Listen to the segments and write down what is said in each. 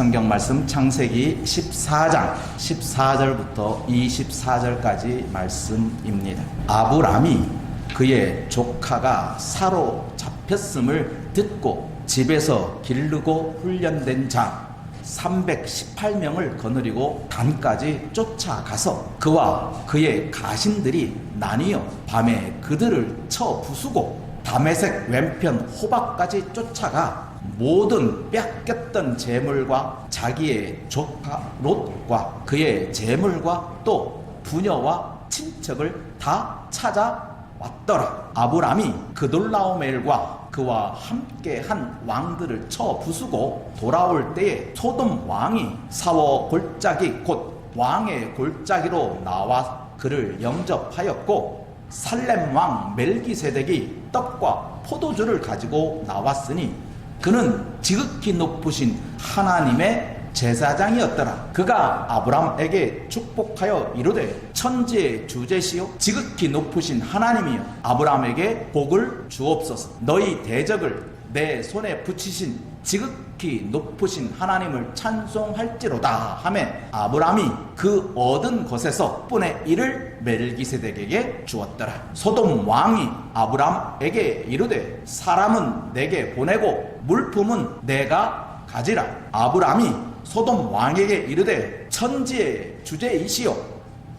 성경 말씀 창세기 14장 14절부터 24절까지 말씀입니다. 아브람이 그의 조카가 사로잡혔음을 듣고 집에서 기르고 훈련된 자 318명을 거느리고 단까지 쫓아가서 그와 그의 가신들이 나뉘어 밤에 그들을 쳐 부수고 다메섹 왼편 호박까지 쫓아가 모든 뺏겼던 재물과 자기의 조카 롯과 그의 재물과 또 부녀와 친척을 다 찾아왔더라. 아브람이 그돌라오멜과 그와 함께한 왕들을 쳐 부수고 돌아올 때에 소돔 왕이 사워 골짜기 곧 왕의 골짜기로 나와 그를 영접하였고 살렘 왕 멜기세덱이 떡과 포도주를 가지고 나왔으니 그는 지극히 높으신 하나님의 제사장이었더라. 그가 아브람에게 축복하여 이르되 천지의 주제시요 지극히 높으신 하나님이여 아브람에게 복을 주옵소서. 너희 대적을 내 손에 붙이신 지극히 높으신 하나님을 찬송할지로다 하며 아브람이 그 얻은 것에서 분의 1을 멜기세덱에게 주었더라. 소돔 왕이 아브람에게 이르되 사람은 내게 보내고 물품은 내가 가지라. 아브람이 소돔 왕에게 이르되 천지의 주제이시여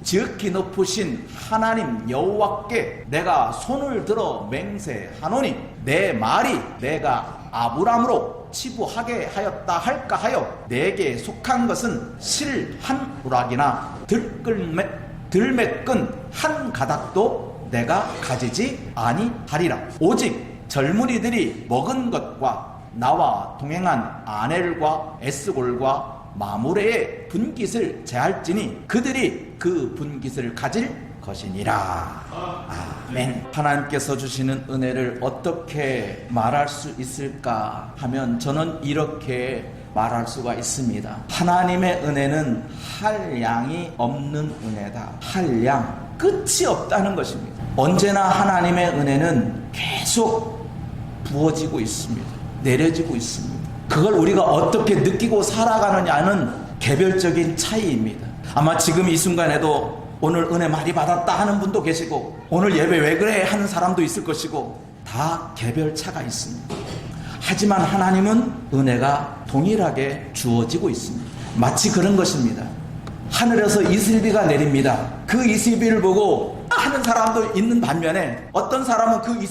지극히 높으신 하나님 여호와께 내가 손을 들어 맹세하노니 내 말이 내가 아브람으로 치부하게 하였다 할까 하여 내게 속한 것은 실 한 우락이나 들매끈 한 가닥도 내가 가지지 아니하리라. 오직 젊은이들이 먹은 것과 나와 동행한 아넬과 에스골과 마무레의 분깃을 제할지니 그들이 그 분깃을 가질 것이니라. 아멘. 하나님께서 주시는 은혜를 어떻게 말할 수 있을까 하면 저는 이렇게 말할 수가 있습니다. 하나님의 은혜는 한량이 없는 은혜다. 한량, 끝이 없다는 것입니다. 언제나 하나님의 은혜는 계속 부어지고 있습니다. 내려지고 있습니다. 그걸 우리가 어떻게 느끼고 살아가느냐는 개별적인 차이입니다. 아마 지금 이 순간에도 오늘 은혜 많이 받았다 하는 분도 계시고 오늘 예배 왜 그래 하는 사람도 있을 것이고 다 개별차가 있습니다. 하지만 하나님은 은혜가 동일하게 주어지고 있습니다. 마치 그런 것입니다. 하늘에서 이슬비가 내립니다. 그 이슬비를 보고 하는 사람도 있는 반면에 어떤 사람은 그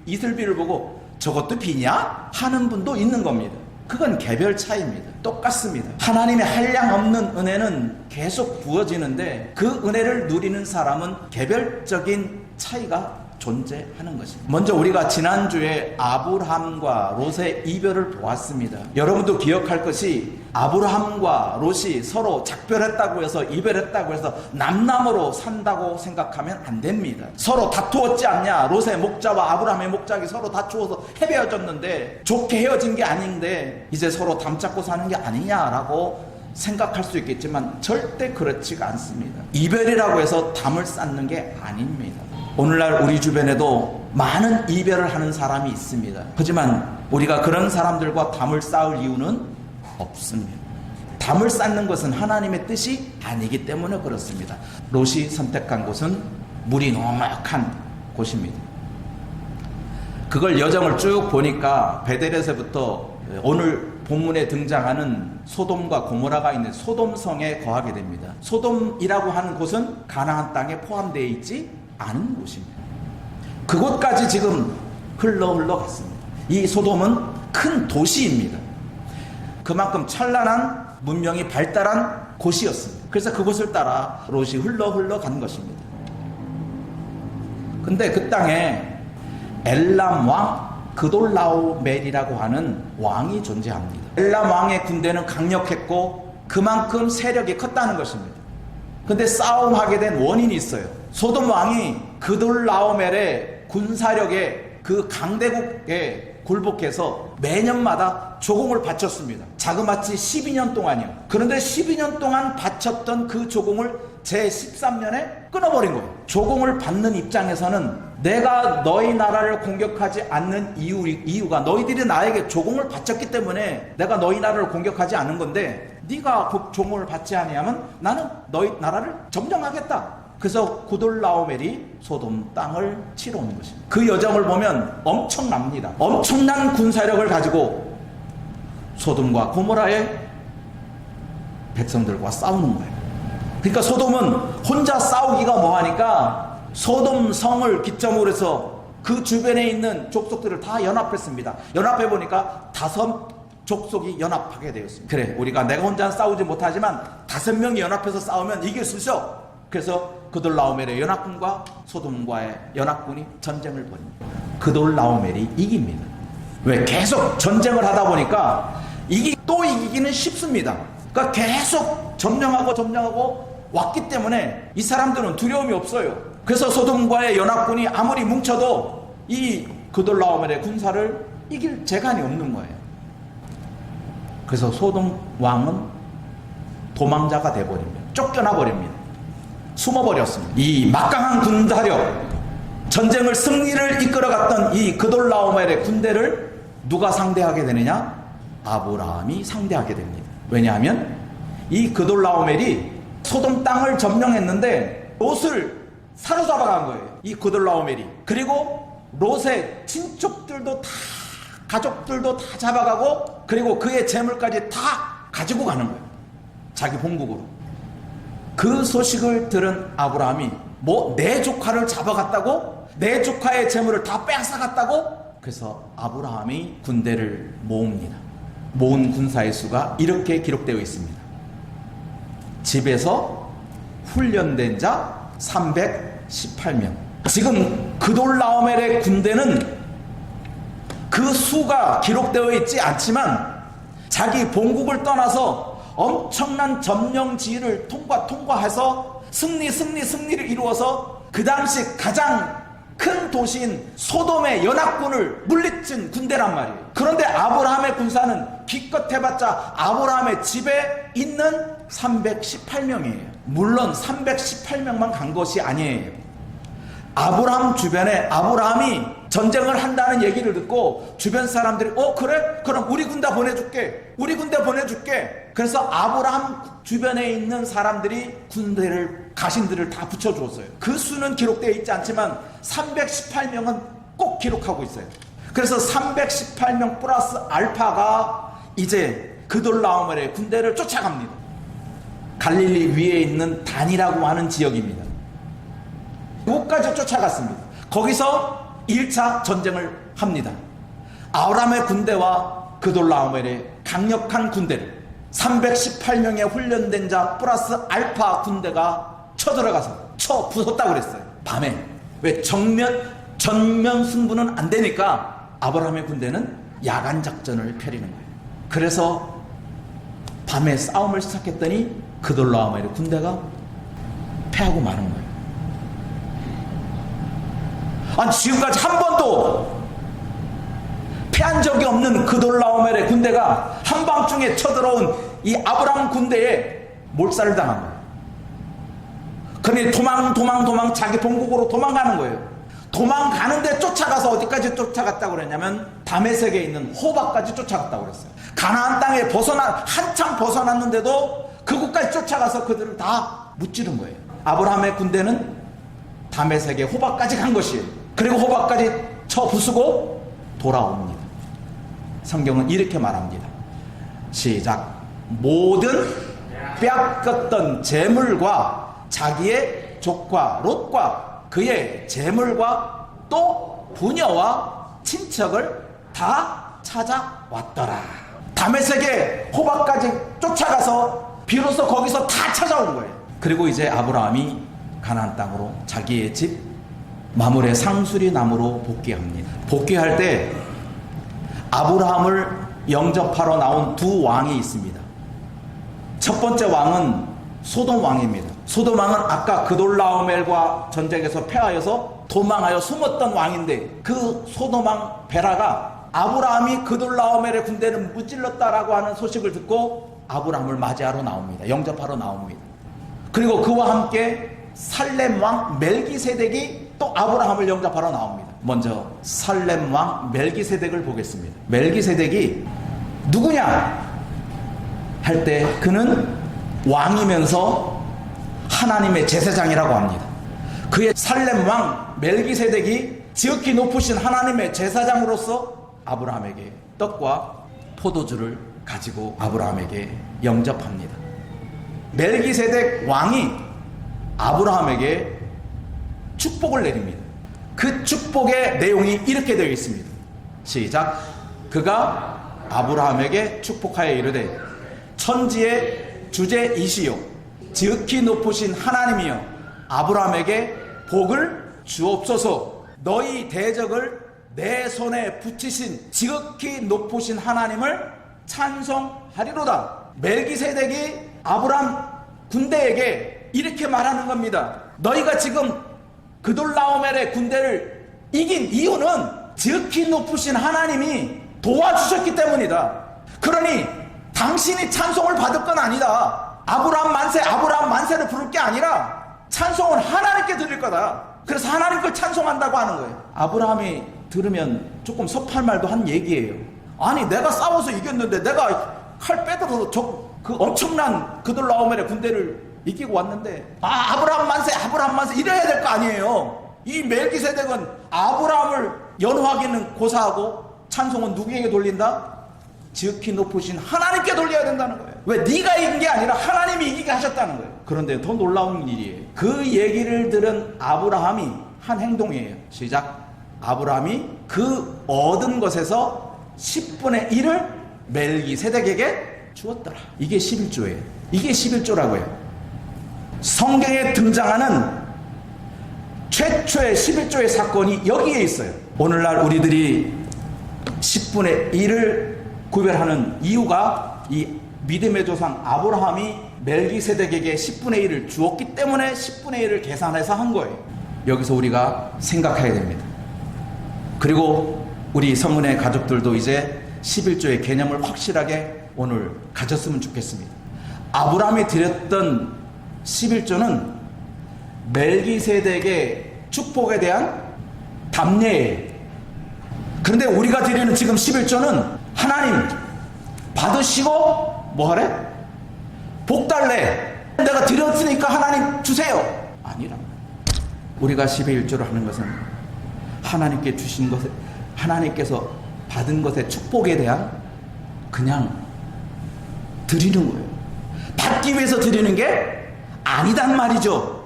이슬비를 보고 저것도 비냐? 하는 분도 있는 겁니다. 그건 개별 차이입니다. 똑같습니다. 하나님의 한량 없는 은혜는 계속 부어지는데 그 은혜를 누리는 사람은 개별적인 차이가 존재하는 것입니다. 먼저 우리가 지난주에 아브람과 롯의 이별을 보았습니다. 여러분도 기억할 것이 아브람과 롯이 서로 작별했다고 해서 이별했다고 해서 남남으로 산다고 생각하면 안 됩니다. 서로 다투었지 않냐? 롯의 목자와 아브람의 목자가 서로 다투어서 헤어졌는데 좋게 헤어진 게 아닌데 이제 서로 담잡고 사는 게 아니냐라고 생각할 수 있겠지만 절대 그렇지가 않습니다. 이별이라고 해서 담을 쌓는 게 아닙니다. 오늘날 우리 주변에도 많은 이별을 하는 사람이 있습니다. 하지만 우리가 그런 사람들과 담을 쌓을 이유는 없습니다. 담을 쌓는 것은 하나님의 뜻이 아니기 때문에 그렇습니다. 롯이 선택한 곳은 물이 넉넉한 곳입니다. 그걸 여정을 쭉 보니까 베델에서부터 오늘 본문에 등장하는 소돔과 고모라가 있는 소돔성에 거하게 됩니다. 소돔이라고 하는 곳은 가나안 땅에 포함되어 있지 않은 곳입니다. 그곳까지 지금 흘러갔습니다. 이 소돔은 큰 도시입니다. 그만큼 찬란한 문명이 발달한 곳이었습니다. 그래서 그곳을 따라 롯이 흘러간 것입니다. 근데 그 땅에 엘람 왕 그돌라오멜이라고 하는 왕이 존재합니다. 엘람 왕의 군대는 강력했고 그만큼 세력이 컸다는 것입니다. 근데 싸움하게 된 원인이 있어요. 소돔 왕이 그돌라오멜의 군사력에 그 강대국에 굴복해서 매년마다 조공을 바쳤습니다. 자그마치 12년 동안이요. 그런데 12년 동안 바쳤던 그 조공을 제13년에 끊어버린 거예요. 조공을 받는 입장에서는 내가 너희 나라를 공격하지 않는 이유가 너희들이 나에게 조공을 바쳤기 때문에 내가 너희 나라를 공격하지 않은 건데, 네가 그 조공을 받지 아니하면 나는 너희 나라를 점령하겠다. 그래서 구돌라오멜이 소돔 땅을 치러 온 것입니다. 그 여정을 보면 엄청납니다. 엄청난 군사력을 가지고 소돔과 고모라의 백성들과 싸우는 거예요. 그러니까 소돔은 혼자 싸우기가 뭐하니까 소돔 성을 기점으로 해서 그 주변에 있는 족속들을 다 연합했습니다. 연합해 보니까 5 족속이 연합하게 되었습니다. 그래, 우리가 내가 혼자 싸우지 못하지만 5명이 연합해서 싸우면 이길 수 있어. 그래서 그돌라오멜의 연합군과 소돔과의 연합군이 전쟁을 벌입니다. 그돌라오멜이 이깁니다. 왜? 계속 전쟁을 하다 보니까 또 이기기는 쉽습니다. 그러니까 계속 점령하고 왔기 때문에 이 사람들은 두려움이 없어요. 그래서 소돔과의 연합군이 아무리 뭉쳐도 이 그돌라오멜의 군사를 이길 재간이 없는 거예요. 그래서 소돔 왕은 도망자가 돼버립니다. 쫓겨나 버립니다. 숨어버렸습니다. 이 막강한 군사력, 전쟁을 승리를 이끌어갔던 이 그돌라오멜의 군대를 누가 상대하게 되느냐? 아브라함이 상대하게 됩니다. 왜냐하면 이 그돌라오멜이 소돔 땅을 점령했는데 롯을 사로잡아간 거예요. 이 그돌라오멜이. 그리고 롯의 친척들도 다, 가족들도 다 잡아가고, 그리고 그의 재물까지 다 가지고 가는 거예요. 자기 본국으로. 그 소식을 들은 아브라함이 내 조카를 잡아갔다고? 내 조카의 재물을 다 빼앗아갔다고? 그래서 아브라함이 군대를 모읍니다. 모은 군사의 수가 이렇게 기록되어 있습니다. 집에서 훈련된 자 318명. 지금 그돌라오멜의 군대는 그 수가 기록되어 있지 않지만 자기 본국을 떠나서 엄청난 점령지를 통과해서 승리를 이루어서 그 당시 가장 큰 도시인 소돔의 연합군을 물리친 군대란 말이에요. 그런데 아브라함의 군사는 기껏 해봤자 아브라함의 집에 있는 318명이에요. 물론 318명만 간 것이 아니에요. 아브라함 주변에 아브라함이 전쟁을 한다는 얘기를 듣고 주변 사람들이 그래? 그럼 우리 군대 보내줄게. 그래서 아브라함 주변에 있는 사람들이 가신들을 다 붙여주었어요. 그 수는 기록되어 있지 않지만 318명은 꼭 기록하고 있어요. 그래서 318명 플러스 알파가 이제 그돌라오멜의 군대를 쫓아갑니다. 갈릴리 위에 있는 단이라고 하는 지역입니다. 그곳까지 쫓아갔습니다. 거기서 1차 전쟁을 합니다. 아브라함의 군대와 그돌라오멜의 강력한 군대를 318명의 훈련된 자 플러스 알파 군대가 쳐들어가서 부쉈다고 그랬어요. 밤에. 왜? 전면 승부는 안 되니까 아브라함의 군대는 야간 작전을 펼이는 거예요. 그래서 밤에 싸움을 시작했더니 그돌라오멜의 군대가 패하고 마는 거예요. 지금까지 한 번도 패한 적이 없는 그돌라오멜의 군대가 한밤중에 쳐들어온 이 아브라함 군대에 몰살을 당한 거예요. 그러니 도망 자기 본국으로 도망가는 거예요. 도망가는데 쫓아가서 어디까지 쫓아갔다고 그랬냐면 다메섹에 있는 호바까지 쫓아갔다고 그랬어요. 가나안 땅에 한참 벗어났는데도 그곳까지 쫓아가서 그들을 다 무찌른 거예요. 아브라함의 군대는 다메섹의 호바까지 간 것이에요. 그리고 호바까지 부수고 돌아옵니다. 성경은 이렇게 말합니다. 시작. 모든 빼앗겼던 재물과 자기의 조카 롯과 그의 재물과 또 부녀와 친척을 다 찾아왔더라. 다메섹의 호바까지 쫓아가서 비로소 거기서 다 찾아온 거예요. 그리고 이제 아브라함이 가나안 땅으로 자기의 집 마므레 상수리 나무로 복귀합니다. 복귀할 때 아브라함을 영접하러 나온 2 왕이 있습니다. 첫 번째 왕은 소돔 왕입니다. 소돔 왕은 아까 그돌라오멜과 전쟁에서 패하여서 도망하여 숨었던 왕인데 그 소돔 왕 베라가 아브라함이 그돌라오멜의 군대를 무찔렀다라고 하는 소식을 듣고 아브라함을 맞이하러 나옵니다. 영접하러 나옵니다. 그리고 그와 함께 살렘 왕 멜기세덱이 또 아브라함을 영접하러 나옵니다. 먼저 살렘 왕 멜기세덱을 보겠습니다. 멜기세덱이 누구냐 할 때 그는 왕이면서 하나님의 제사장이라고 합니다. 그의 살렘 왕 멜기세덱이 지극히 높으신 하나님의 제사장으로서 아브라함에게 떡과 포도주를 가지고 아브라함에게 영접합니다. 멜기세덱 왕이 아브라함에게 축복을 내립니다. 그 축복의 내용이 이렇게 되어 있습니다. 시작. 그가 아브라함에게 축복하여 이르되 천지의 주제이시요 지극히 높으신 하나님이여 아브라함에게 복을 주옵소서. 너희 대적을 내 손에 붙이신 지극히 높으신 하나님을 찬송하리로다. 멜기세덱이 아브라함 군대에게 이렇게 말하는 겁니다. 너희가 지금 그돌라오멜의 군대를 이긴 이유는 지극히 높으신 하나님이 도와주셨기 때문이다. 그러니 당신이 찬송을 받을 건 아니다. 아브라함 만세를 부를 게 아니라 찬송은 하나님께 드릴 거다. 그래서 하나님 걸 찬송한다고 하는 거예요. 아브라함이 들으면 조금 섭할 말도 한 얘기예요. 아니 내가 싸워서 이겼는데 내가 칼 빼들어서 그 엄청난 그돌라오멜의 군대를 이기고 왔는데 아브라함 만세 이래야 될 거 아니에요. 이 멜기세덱은 아브라함을 연호하기는 고사하고 찬송은 누구에게 돌린다? 지극히 높으신 하나님께 돌려야 된다는 거예요. 왜? 네가 이긴 게 아니라 하나님이 이기게 하셨다는 거예요. 그런데 더 놀라운 일이에요. 그 얘기를 들은 아브라함이 한 행동이에요. 시작. 아브라함이 그 얻은 것에서 10분의 1을 멜기세덱에게 주었더라. 이게 11조예요. 이게 11조라고요. 성경에 등장하는 최초의 11조의 사건이 여기에 있어요. 오늘날 우리들이 10분의 1을 구별하는 이유가 이 믿음의 조상 아브라함이 멜기세덱에게 10분의 1을 주었기 때문에 10분의 1을 계산해서 한 거예요. 여기서 우리가 생각해야 됩니다. 그리고 우리 성문의 가족들도 이제 11조의 개념을 확실하게 오늘 가졌으면 좋겠습니다. 아브라함이 드렸던 11조는 멜기세덱의 축복에 대한 답례예요. 그런데 우리가 드리는 지금 11조는 하나님 받으시고 뭐 하래? 복 달래. 내가 드렸으니까 하나님 주세요. 아니라 우리가 11조를 하는 것은 하나님께 주신 것에, 하나님께서 받은 것의 축복에 대한 그냥 드리는 거예요. 받기 위해서 드리는 게 아니단 말이죠.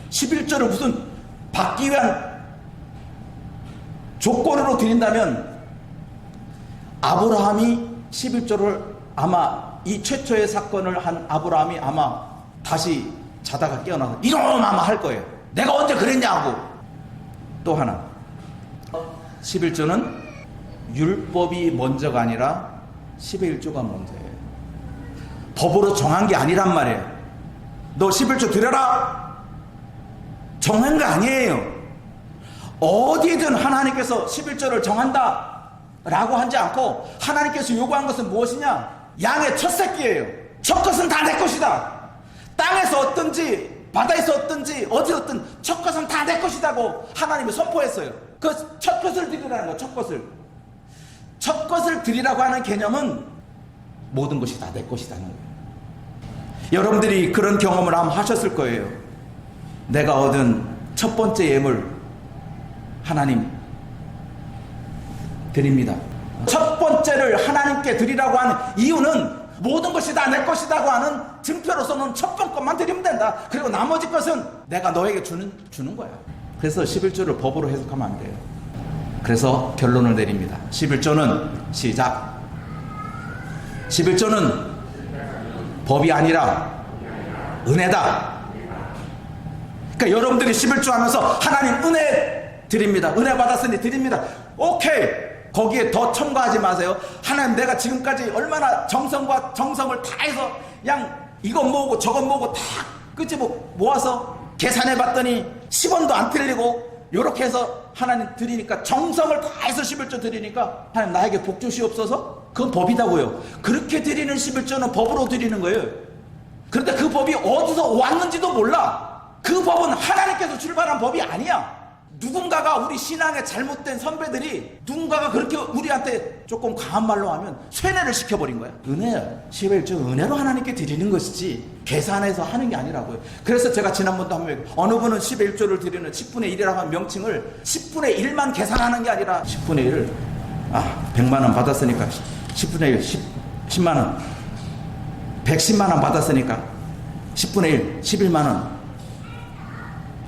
11조를 무슨 받기 위한 조건으로 드린다면 아브라함이 11조를 아마 이 최초의 사건을 한 아브라함이 아마 다시 자다가 깨어나서 이놈 아마 할 거예요. 내가 언제 그랬냐고. 또 하나 11조는 율법이 먼저가 아니라 11조가 먼저예요. 법으로 정한 게 아니란 말이에요. 너 11조 드려라 정한 거 아니에요. 어디든 하나님께서 11조를 정한다 라고 하지 않고 하나님께서 요구한 것은 무엇이냐? 양의 첫 새끼예요. 첫 것은 다 내 것이다. 땅에서 얻든지 바다에서 얻든지 어디였든 첫 것은 다 내 것이다고 하나님이 선포했어요. 그 첫 것을 드리라는 거예요. 첫 것을 드리라고 하는 개념은 모든 것이 다 내 것이라는 거예요. 여러분들이 그런 경험을 한번 하셨을 거예요. 내가 얻은 첫 번째 예물 하나님 드립니다. 첫 번째를 하나님께 드리라고 하는 이유는 모든 것이 다 내 것이라고 하는 증표로서는 첫 번 것만 드리면 된다. 그리고 나머지 것은 내가 너에게 주는 거야. 그래서 11조를 법으로 해석하면 안 돼요. 그래서 결론을 내립니다. 11조는 시작. 11조는 법이 아니라 은혜다. 그러니까 여러분들이 11조 하면서 하나님 은혜 드립니다. 은혜 받았으니 드립니다. 오케이. 거기에 더 첨가하지 마세요. 하나님 내가 지금까지 얼마나 정성과 정성을 다해서 그냥 이건 뭐고 저건 뭐고 다 끄집어 모아서 계산해 봤더니 10원도 안 틀리고 요렇게 해서 하나님 드리니까 정성을 다해서 11조 드리니까 하나님 나에게 복 주시옵소서? 그건 법이다고요. 그렇게 드리는 11조는 법으로 드리는 거예요. 그런데 그 법이 어디서 왔는지도 몰라. 그 법은 하나님께서 출발한 법이 아니야. 누군가가 우리 신앙의 잘못된 선배들이 누군가가 그렇게 우리한테 조금 강한 말로 하면 쇠뇌를 시켜버린 거야. 은혜야. 11조 은혜로 하나님께 드리는 것이지 계산해서 하는 게 아니라고요. 그래서 제가 지난번도 한번 어느 분은 11조를 드리는 10분의 1이라고 한 명칭을 10분의 1만 계산하는 게 아니라 10분의 1을 100만 원 받았으니까 10분의 1 10만 원 110만 원 받았으니까 10분의 1 11만 원.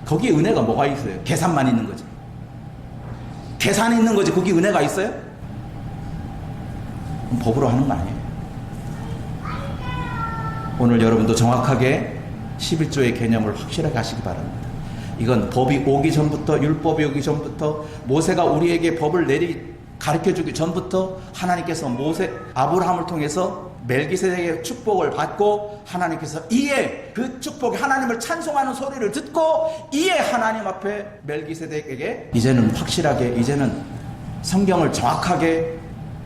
거기에 은혜가 뭐가 있어요? 계산만 있는 거지. 계산이 있는 거지 거기 은혜가 있어요? 법으로 하는 거 아니에요. 오늘 여러분도 정확하게 11조의 개념을 확실하게 하시기 바랍니다. 이건 법이 오기 전부터, 율법이 오기 전부터, 모세가 우리에게 법을 가르쳐주기 전부터 하나님께서 아브라함을 통해서 멜기세덱의 축복을 받고 하나님께서 이에 그 축복에 하나님을 찬송하는 소리를 듣고 이에 하나님 앞에 멜기세덱에게 이제는 확실하게 이제는 성경을 정확하게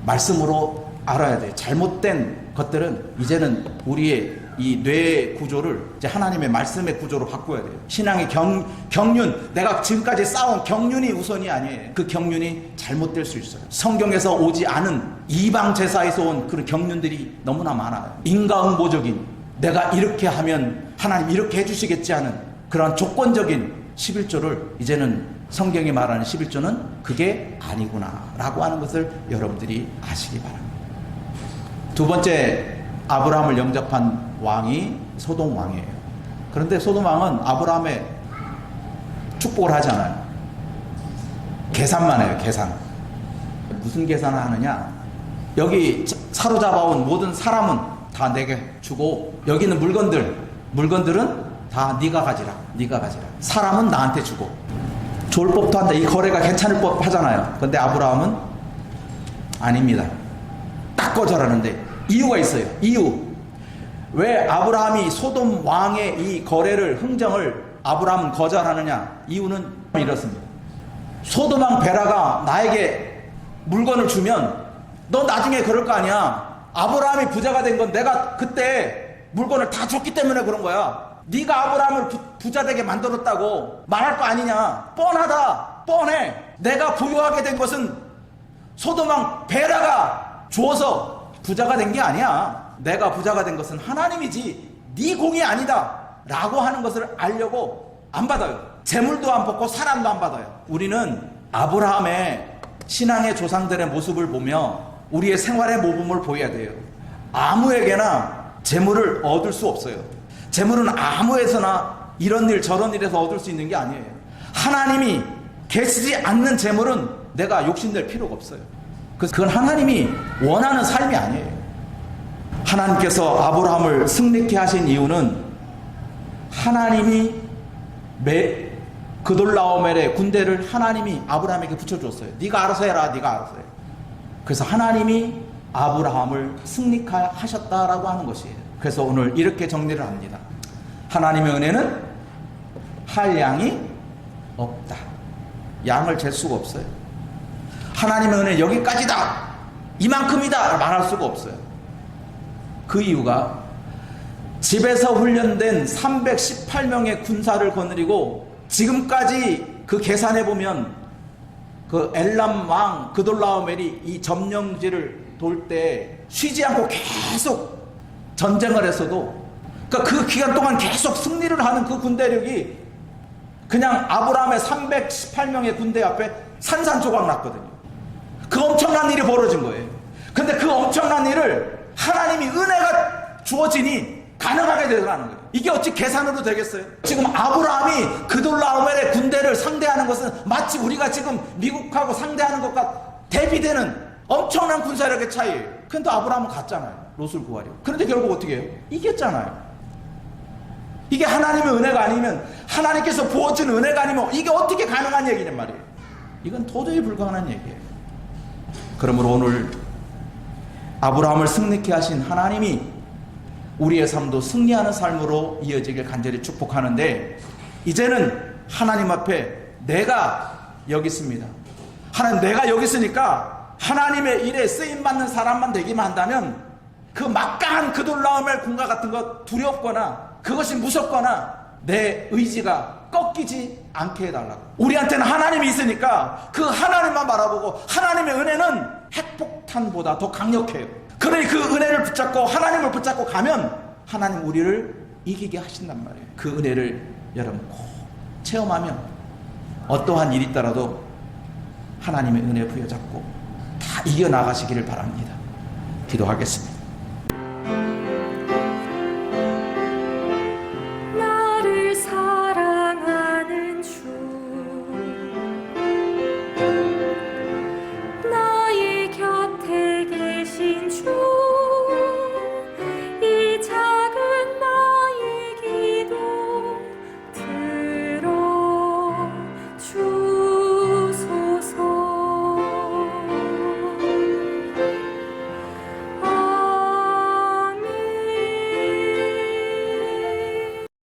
말씀으로 알아야 돼. 잘못된 것들은 이제는 우리의 이 뇌 구조를 이제 하나님의 말씀의 구조로 바꿔야 돼요. 신앙의 경륜, 내가 지금까지 쌓아온 경륜이 우선이 아니에요. 그 경륜이 잘못될 수 있어요. 성경에서 오지 않은 이방 제사에서 온 그런 경륜들이 너무나 많아요. 인과응보적인, 내가 이렇게 하면 하나님 이렇게 해주시겠지 하는 그런 조건적인 11조를 이제는 성경이 말하는 11조는 그게 아니구나 라고 하는 것을 여러분들이 아시기 바랍니다. 두 번째, 아브라함을 영접한 왕이 소돔 왕이에요. 그런데 소돔 왕은 아브라함의 축복을 하지 않아요. 계산만 해요. 계산. 무슨 계산을 하느냐? 여기 사로잡아온 모든 사람은 다 내게 주고 여기 있는 물건들은 다 네가 가지라. 사람은 나한테 주고. 좋을 법도 한다. 이 거래가 괜찮을 법 하잖아요. 그런데 아브라함은 아닙니다. 딱 거절하는데 이유가 있어요. 왜 아브라함이 소돔 왕의 이 거래를 흥정을 아브라함은 거절하느냐? 이유는 이렇습니다. 소돔 왕 베라가 나에게 물건을 주면 너 나중에 그럴 거 아니야. 아브라함이 부자가 된 건 내가 그때 물건을 다 줬기 때문에 그런 거야. 네가 아브라함을 부자 되게 만들었다고 말할 거 아니냐. 뻔해. 내가 부유하게 된 것은 소돔 왕 베라가 주어서 부자가 된 게 아니야. 내가 부자가 된 것은 하나님이지 네 공이 아니다 라고 하는 것을 알려고 안 받아요. 재물도 안 받고 사람도 안 받아요. 우리는 아브라함의 신앙의 조상들의 모습을 보며 우리의 생활의 모범을 보여야 돼요. 아무에게나 재물을 얻을 수 없어요. 재물은 아무에서나 이런 일 저런 일에서 얻을 수 있는 게 아니에요. 하나님이 계시지 않는 재물은 내가 욕심낼 필요가 없어요. 그건 하나님이 원하는 삶이 아니에요. 하나님께서 아브라함을 승리케 하신 이유는 하나님이 그돌라오멜의 군대를 하나님이 아브라함에게 붙여줬어요. 네가 알아서 해라. 그래서 하나님이 아브라함을 승리케 하셨다라고 하는 것이에요. 그래서 오늘 이렇게 정리를 합니다. 하나님의 은혜는 한량이 없다. 양을 잴 수가 없어요. 하나님의 은혜는 여기까지다, 이만큼이다 말할 수가 없어요. 그 이유가 집에서 훈련된 318명의 군사를 거느리고 지금까지 그 계산해보면 그 엘람 왕 그돌라오멜이 이 점령지를 돌 때 쉬지 않고 계속 전쟁을 했어도, 그러니까 그 기간 동안 계속 승리를 하는 그 군대력이 그냥 아브라함의 318명의 군대 앞에 산산조각 났거든요. 그 엄청난 일이 벌어진 거예요. 근데 그 엄청난 일을 하나님이 은혜가 주어지니 가능하게 되더라는 거예요. 이게 어찌 계산으로 되겠어요? 지금 아브라함이 그돌라오멜의 군대를 상대하는 것은 마치 우리가 지금 미국하고 상대하는 것과 대비되는 엄청난 군사력의 차이예요. 근데 아브라함은 갔잖아요. 롯을 구하려. 그런데 결국 어떻게 해요? 이겼잖아요. 이게 하나님의 은혜가 아니면, 하나님께서 부어준 은혜가 아니면 이게 어떻게 가능한 얘기냔 말이에요. 이건 도저히 불가능한 얘기예요. 그러므로 오늘 아브라함을 승리케 하신 하나님이 우리의 삶도 승리하는 삶으로 이어지길 간절히 축복하는데, 이제는 하나님 앞에 내가 여기 있습니다. 하나님, 내가 여기 있으니까 하나님의 일에 쓰임받는 사람만 되기만 한다면 그 막강한 그 놀라움의 공과 같은 것 두렵거나 그것이 무섭거나 내 의지가 꺾이지 않게 해달라고. 우리한테는 하나님이 있으니까 그 하나님만 바라보고 하나님의 은혜는 핵폭탄보다 더 강력해요. 그러니 그 은혜를 붙잡고 하나님을 붙잡고 가면 하나님 우리를 이기게 하신단 말이에요. 그 은혜를 여러분 꼭 체험하면 어떠한 일이 있더라도 하나님의 은혜 부여잡고 다 이겨나가시기를 바랍니다. 기도하겠습니다.